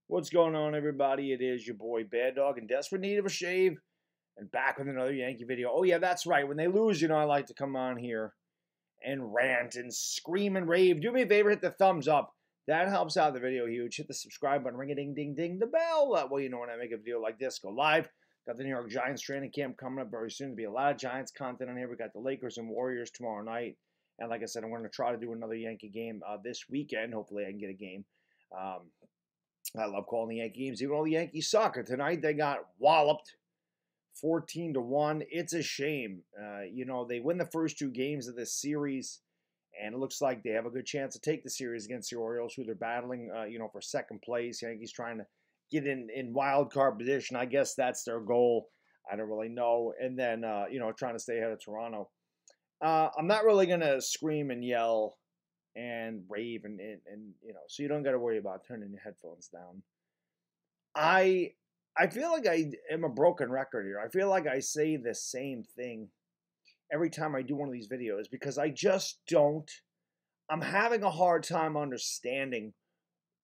What's going on, everybody? It is your boy Baddog in desperate need of a shave and back with another Yankee video. Oh, yeah, that's right. When they lose, I like to come on here and rant and scream and rave. Do me a favor, hit the thumbs up. That helps out the video huge. Hit the subscribe button, ring a ding, ding, ding, the bell. That way you know when I make a video like this go live. Got the New York Giants training camp coming up very soon. There'll be a lot of Giants content on here. We got the Lakers and Warriors tomorrow night. And like I said, I'm going to try to do another Yankee game this weekend. Hopefully I can get a game. I love calling the Yankee games, even though the Yankees suck. Tonight they got walloped 14-1. It's a shame. They win the first two games of this series, and it looks like they have a good chance to take the series against the Orioles, who they're battling, for second place. Yankees trying to get in wild card position. I guess that's their goal. I don't really know. And then, trying to stay ahead of Toronto. I'm not really going to scream and yell and rave and so you don't got to worry about turning your headphones down. I feel like I am a broken record here. I feel like I say the same thing every time I do one of these videos because I'm having a hard time understanding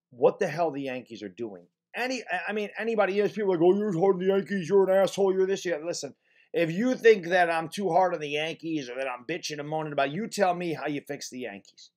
what the hell the Yankees are doing. Anybody, people like, oh, you're hard on the Yankees, you're an asshole, you're this, yeah. Listen, if you think that I'm too hard on the Yankees or that I'm bitching and moaning about, you tell me how you fix the Yankees.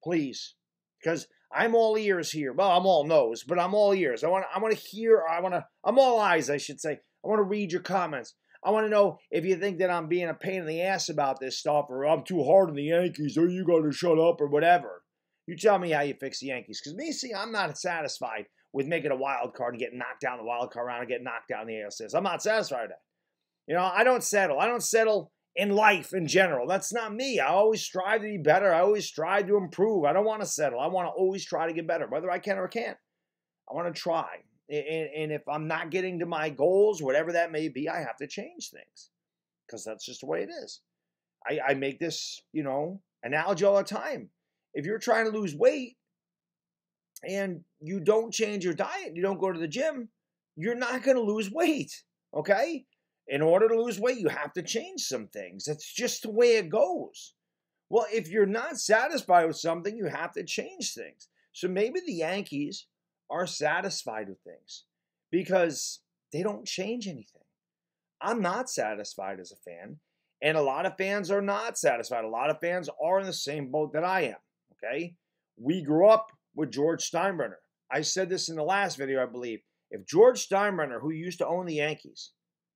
Please, because I'm all ears here. Well, I'm all nose, but I'm all ears. I want to hear. I'm all eyes, I should say. I want to read your comments. I want to know if you think that I'm being a pain in the ass about this stuff, or I'm too hard on the Yankees, or you got to shut up, or whatever. You tell me how you fix the Yankees, because I'm not satisfied with making a wild card and getting knocked down the wild card round and getting knocked down in the ALCS. I'm not satisfied with that. I don't settle. I don't settle in life in general. That's not me. I always strive to be better. I always strive to improve. I don't want to settle. I want to always try to get better, whether I can or can't. I want to try. And if I'm not getting to my goals, whatever that may be, I have to change things because that's just the way it is. I make this, analogy all the time. If you're trying to lose weight and you don't change your diet, you don't go to the gym, you're not going to lose weight, okay? In order to lose weight, you have to change some things. That's just the way it goes. Well, if you're not satisfied with something, you have to change things. So maybe the Yankees are satisfied with things because they don't change anything. I'm not satisfied as a fan, and a lot of fans are not satisfied. A lot of fans are in the same boat that I am, okay? We grew up with George Steinbrenner. I said this in the last video, I believe. If George Steinbrenner, who used to own the Yankees,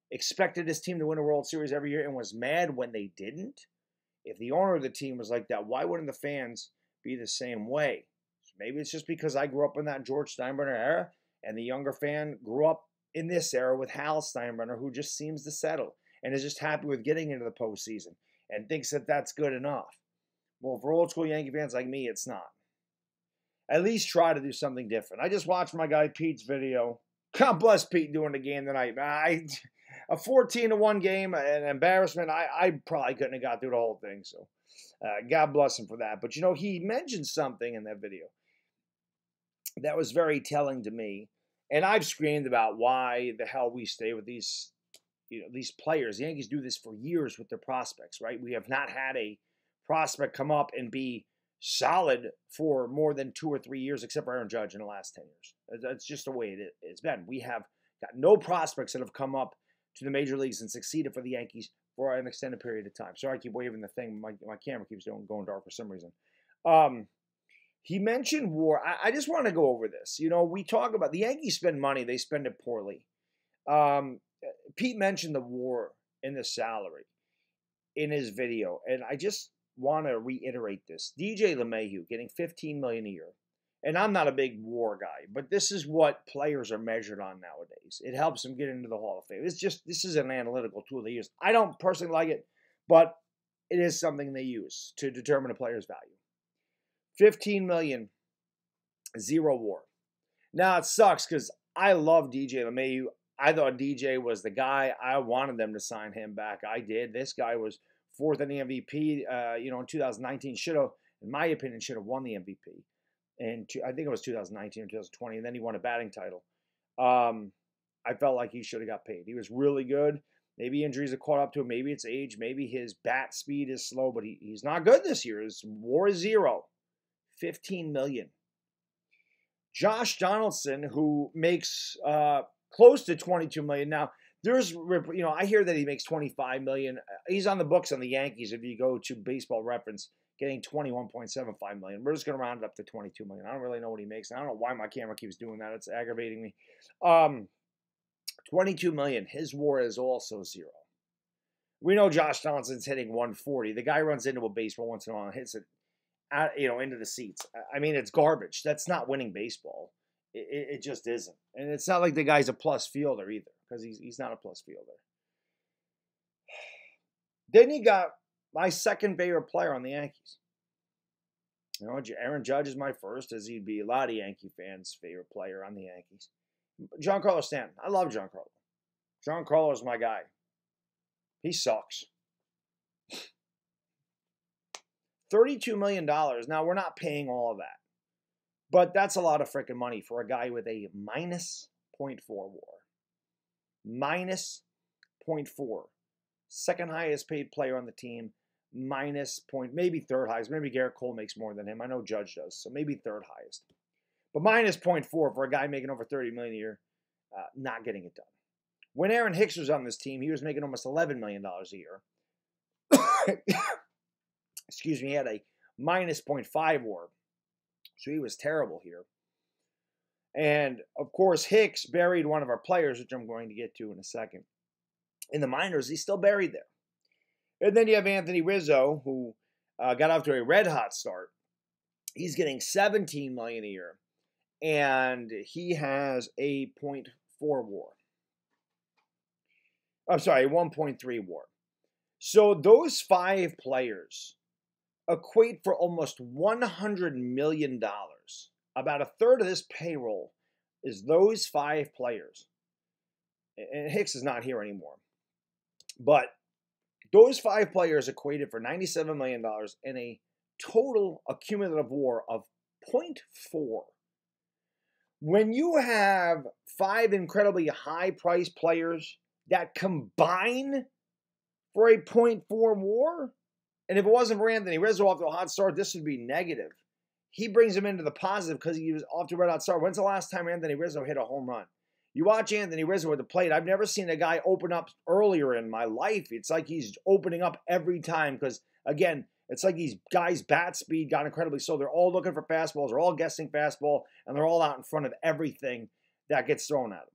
expected his team to win a World Series every year and was mad when they didn't, if the owner of the team was like that, why wouldn't the fans be the same way? So maybe it's just because I grew up in that George Steinbrenner era and the younger fan grew up in this era with Hal Steinbrenner, who just seems to settle and is just happy with getting into the postseason and thinks that that's good enough. Well, for old school Yankee fans like me, it's not. At least try to do something different. I just watched my guy Pete's video. God bless Pete doing the game tonight. A 14-1 game, an embarrassment. I probably couldn't have got through the whole thing. So God bless him for that. But, he mentioned something in that video that was very telling to me. And I've screamed about why the hell we stay with these players. The Yankees do this for years with their prospects, right? We have not had a prospect come up and be solid for more than 2 or 3 years, except for Aaron Judge in the last 10 years. That's just the way it's been. We have got no prospects that have come up to the major leagues and succeeded for the Yankees for an extended period of time. Sorry, I keep waving the thing. My camera keeps going dark for some reason. He mentioned WAR. I just want to go over this. We talk about the Yankees spend money. They spend it poorly. Pete mentioned the WAR in the salary in his video, and I just want to reiterate this. DJ Lemahieu getting $15 million a year. And I'm not a big WAR guy, but this is what players are measured on nowadays. It helps them get into the Hall of Fame. This is an analytical tool they use. I don't personally like it, but it is something they use to determine a player's value. $15 million, 0 WAR. Now it sucks because I love DJ LeMahieu. I thought DJ was the guy. I wanted them to sign him back. I did. This guy was fourth in the MVP. In 2019, should have, in my opinion, should have won the MVP. And I think it was 2019 or 2020, and then he won a batting title. I felt like he should have got paid. He was really good. Maybe injuries have caught up to him. Maybe it's age. Maybe his bat speed is slow, but he's not good this year. His WAR is 0. $15 million. Josh Donaldson, who makes close to $22 million now. I hear that he makes $25 million. He's on the books on the Yankees. If you go to Baseball Reference, getting $21.75 million. We're just going to round it up to $22 million. I don't really know what he makes. I don't know why my camera keeps doing that. It's aggravating me. $22 million. His WAR is also 0. We know Josh Donaldson's hitting 140. The guy runs into a baseball once in a while and hits it into the seats. I mean, it's garbage. That's not winning baseball. It just isn't. And it's not like the guy's a plus fielder either, because he's not a plus fielder. Then you got my second favorite player on the Yankees. Aaron Judge is my first, as he'd be a lot of Yankee fans' favorite player on the Yankees. Giancarlo Stanton. I love Giancarlo. Giancarlo is my guy. He sucks. $32 million. Now, we're not paying all of that. But that's a lot of freaking money for a guy with a minus .4 WAR. Minus .4. Second highest paid player on the team. Maybe third highest. Maybe Garrett Cole makes more than him. I know Judge does, so maybe third highest. But minus .4 for a guy making over $30 million a year, not getting it done. When Aaron Hicks was on this team, he was making almost $11 million a year. Excuse me, he had a minus .5 WAR. So he was terrible here. And, of course, Hicks buried one of our players, which I'm going to get to in a second. In the minors, he's still buried there. And then you have Anthony Rizzo, who got off to a red-hot start. He's getting $17 million a year. And he has a .4 WAR. I'm sorry, a 1.3 WAR. So those 5 players equate for almost $100 million. About a third of this payroll is those 5 players. And Hicks is not here anymore. But those 5 players equated for $97 million and a total accumulative WAR of 0.4. When you have 5 incredibly high-priced players that combine for a 0.4 WAR, and if it wasn't for Anthony Rizzo off to a hot start, this would be negative. He brings him into the positive because he was off to a red hot start. When's the last time Anthony Rizzo hit a home run? You watch Anthony Rizzo at the plate. I've never seen a guy open up earlier in my life. It's like he's opening up every time because, again, it's like these guys' bat speed got incredibly slow. They're all looking for fastballs. They're all guessing fastball, and they're all out in front of everything that gets thrown at them.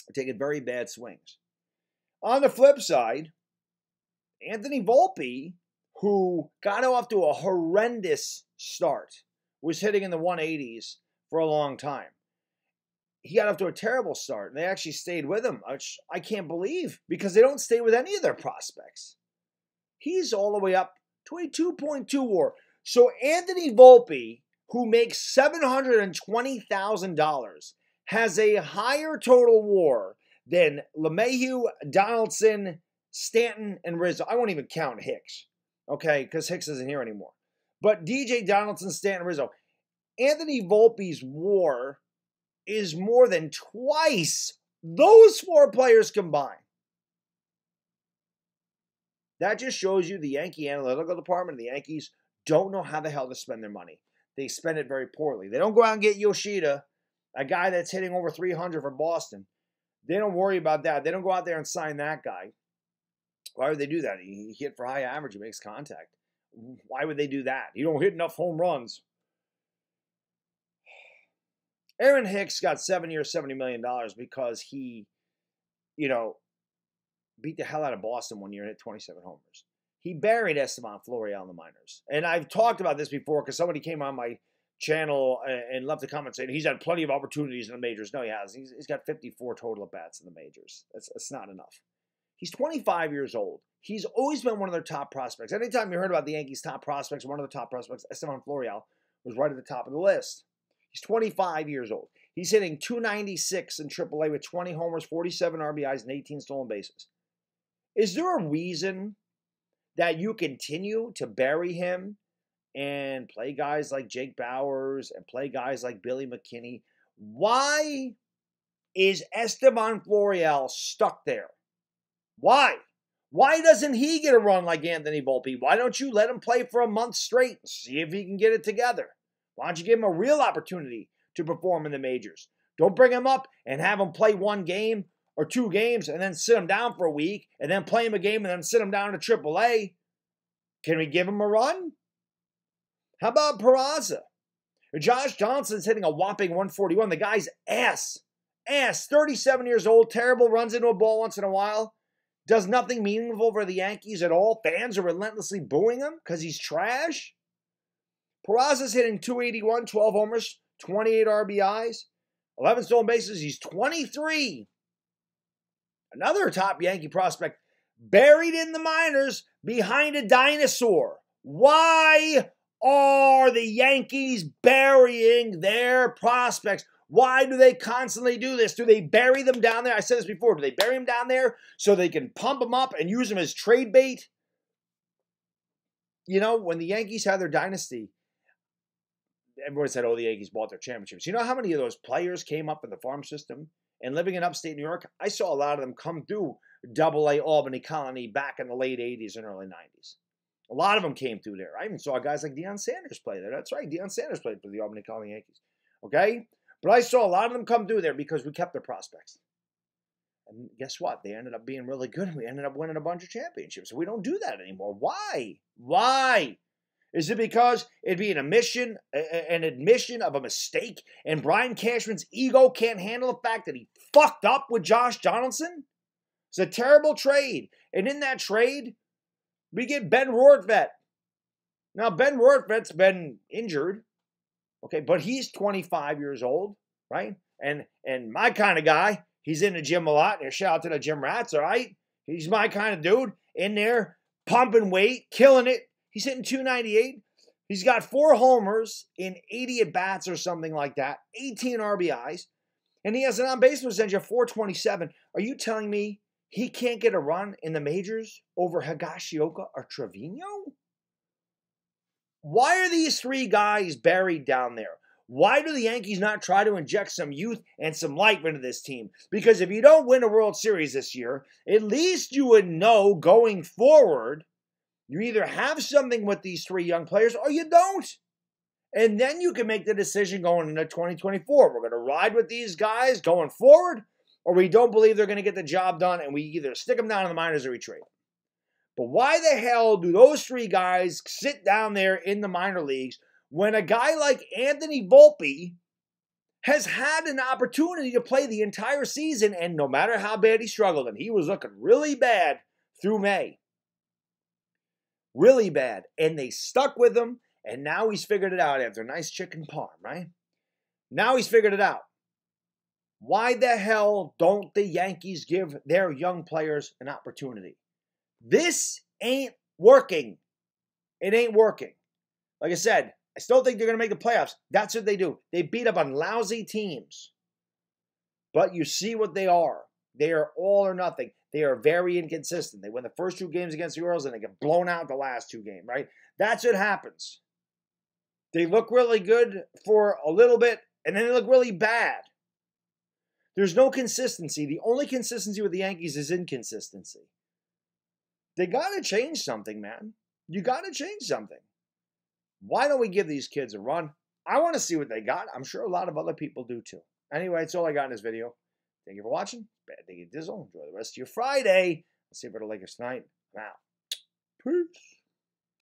They're taking very bad swings. On the flip side, Anthony Volpe, who got off to a horrendous start, was hitting in the 180s for a long time. He got off to a terrible start, and they actually stayed with him, which I can't believe, because they don't stay with any of their prospects. He's all the way up to a 2.2 WAR. So Anthony Volpe, who makes $720,000, has a higher total WAR than Lemahieu, Donaldson, Stanton, and Rizzo. I won't even count Hicks, okay, because Hicks isn't here anymore. But DJ, Donaldson, Stanton, Rizzo. Anthony Volpe's WAR is more than twice those 4 players combined. That just shows you the Yankee analytical department of the Yankees don't know how the hell to spend their money. They spend it very poorly. They don't go out and get Yoshida, a guy that's hitting over 300 for Boston. They don't worry about that. They don't go out there and sign that guy. Why would they do that? He hit for high average. He makes contact. Why would they do that? You don't hit enough home runs. Aaron Hicks got 7 years, $70 million because he, beat the hell out of Boston one year and hit 27 homers. He buried Esteban Florial in the minors. And I've talked about this before because somebody came on my channel and left a comment saying he's had plenty of opportunities in the majors. No, he hasn't. He's got 54 total at-bats in the majors. That's not enough. He's 25 years old. He's always been one of their top prospects. Anytime you heard about the Yankees' top prospects, one of the top prospects, Esteban Florial, was right at the top of the list. He's 25 years old. He's hitting .296 in AAA with 20 homers, 47 RBIs, and 18 stolen bases. Is there a reason that you continue to bury him and play guys like Jake Bowers and play guys like Billy McKinney? Why is Esteban Florial stuck there? Why? Why doesn't he get a run like Anthony Volpe? Why don't you let him play for a month straight and see if he can get it together? Why don't you give him a real opportunity to perform in the majors? Don't bring him up and have him play one game or two games and then sit him down for a week and then play him a game and then sit him down to AAA. Can we give him a run? How about Peraza? Josh Donaldson's hitting a whopping 141. The guy's ass, 37 years old, terrible, runs into a ball once in a while, does nothing meaningful for the Yankees at all. Fans are relentlessly booing him because he's trash. Peraza's hitting .281, 12 homers, 28 RBIs, 11 stolen bases. He's 23. Another top Yankee prospect buried in the minors behind a dinosaur. Why are the Yankees burying their prospects? Why do they constantly do this? Do they bury them down there? I said this before. Do they bury them down there so they can pump them up and use them as trade bait? You know, when the Yankees had their dynasty, everybody said, oh, the Yankees bought their championships. You know how many of those players came up in the farm system? And living in upstate New York, I saw a lot of them come through AA Albany Colony back in the late 80s and early 90s. A lot of them came through there. I even saw guys like Deion Sanders play there. That's right, Deion Sanders played for the Albany Colony Yankees. Okay? But I saw a lot of them come through there because we kept their prospects. And guess what? They ended up being really good, and we ended up winning a bunch of championships. So we don't do that anymore. Why? Why? Is it because it'd be an admission of a mistake, and Brian Cashman's ego can't handle the fact that he fucked up with Josh Donaldson? It's a terrible trade. And in that trade, we get Ben Rortvedt. Now, Ben Rortvedt's been injured, okay, but he's 25 years old, right? And my kind of guy, he's in the gym a lot. And shout out to the gym rats, all right? He's my kind of dude in there, pumping weight, killing it. He's hitting .298. He's got 4 homers in 80 at-bats or something like that, 18 RBIs, and he has an on-base percentage of .427. Are you telling me he can't get a run in the majors over Higashioka or Trevino? Why are these 3 guys buried down there? Why do the Yankees not try to inject some youth and some life into this team? Because if you don't win a World Series this year, at least you would know going forward you either have something with these 3 young players or you don't. And then you can make the decision going into 2024. We're going to ride with these guys going forward, or we don't believe they're going to get the job done, and we either stick them down in the minors or we trade them. But why the hell do those 3 guys sit down there in the minor leagues when a guy like Anthony Volpe has had an opportunity to play the entire season, and no matter how bad he struggled, and he was looking really bad through May, really bad, and they stuck with him, and now he's figured it out after a nice chicken parm, right? Now he's figured it out. Why the hell don't the Yankees give their young players an opportunity? This ain't working. It ain't working. Like I said, I still think they're going to make the playoffs. That's what they do. They beat up on lousy teams. But you see what they are. They are all or nothing. They are very inconsistent. They win the first 2 games against the Orioles and they get blown out the last 2 games, right? That's what happens. They look really good for a little bit and then they look really bad. There's no consistency. The only consistency with the Yankees is inconsistency. They got to change something, man. You got to change something. Why don't we give these kids a run? I want to see what they got. I'm sure a lot of other people do too. Anyway, that's all I got in this video. Thank you for watching. Bad Diggy Dizzle. Enjoy the rest of your Friday. Let's see if it'll like us tonight. Now, peace.